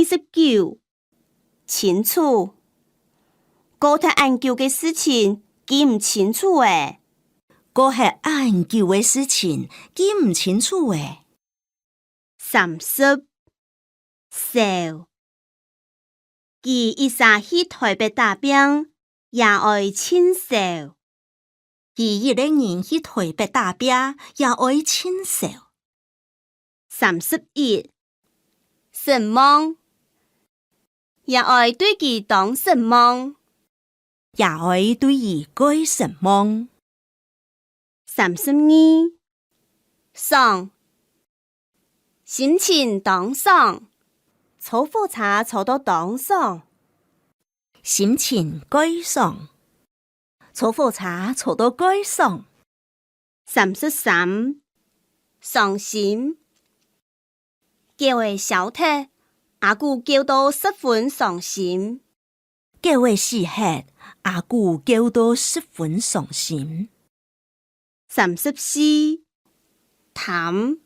29. 清楚。高鐵研究嘅事情記唔清楚誒。嗰係研究嘅事情，記唔清楚誒。30. 少。佢一下去台北打拼，也愛親少。佢一個人去台北打拼，也愛親少。31. 神夢。也愛對佢當神夢。也愛對佢改神夢。32. 爽。心情當爽，坐火車坐到當爽。心情改爽，坐火車坐到改爽。33. 傷心。叫佢小體，阿姑叫到10分傷心。叫佢死黑，阿姑叫到10分傷心。34. 談。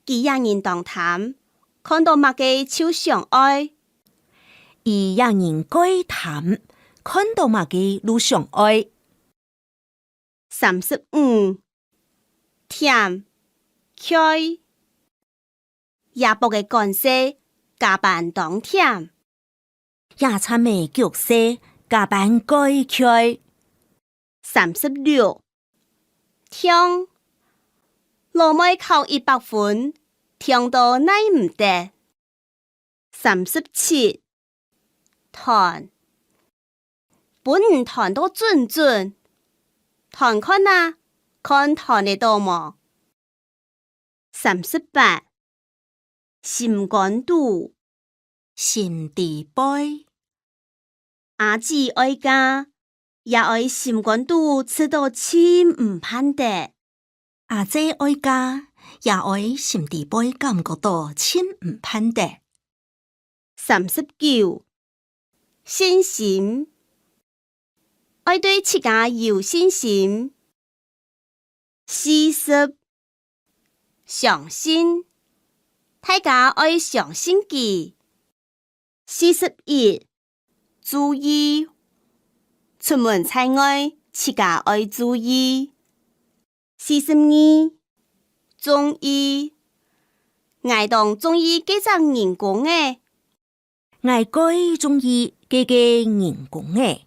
佢讓人當談，看到乜嘅就相愛。伊讓人改談，看到乜嘅都相愛。35. 甜開。夜泊嘅關係，加班當甜。夜餐嘅角色，加班改開。36. 聽。老妹考100分，聽到奈唔得。37. 彈。本唔彈到準，彈看啊，看彈得到麼？38. 心肝肚，心地杯。阿姊愛家，也愛心肝肚吃到親唔盼得。阿姐愛家，也愛心地杯感覺到親唔盼得。39. 信心。愛對自家有信心。40. 相信。大家愛相信佢。41. 注意。出門在外，自家愛注意。42. 中醫。愛當中醫幾隻人工誒。愛改中醫嘅人工誒。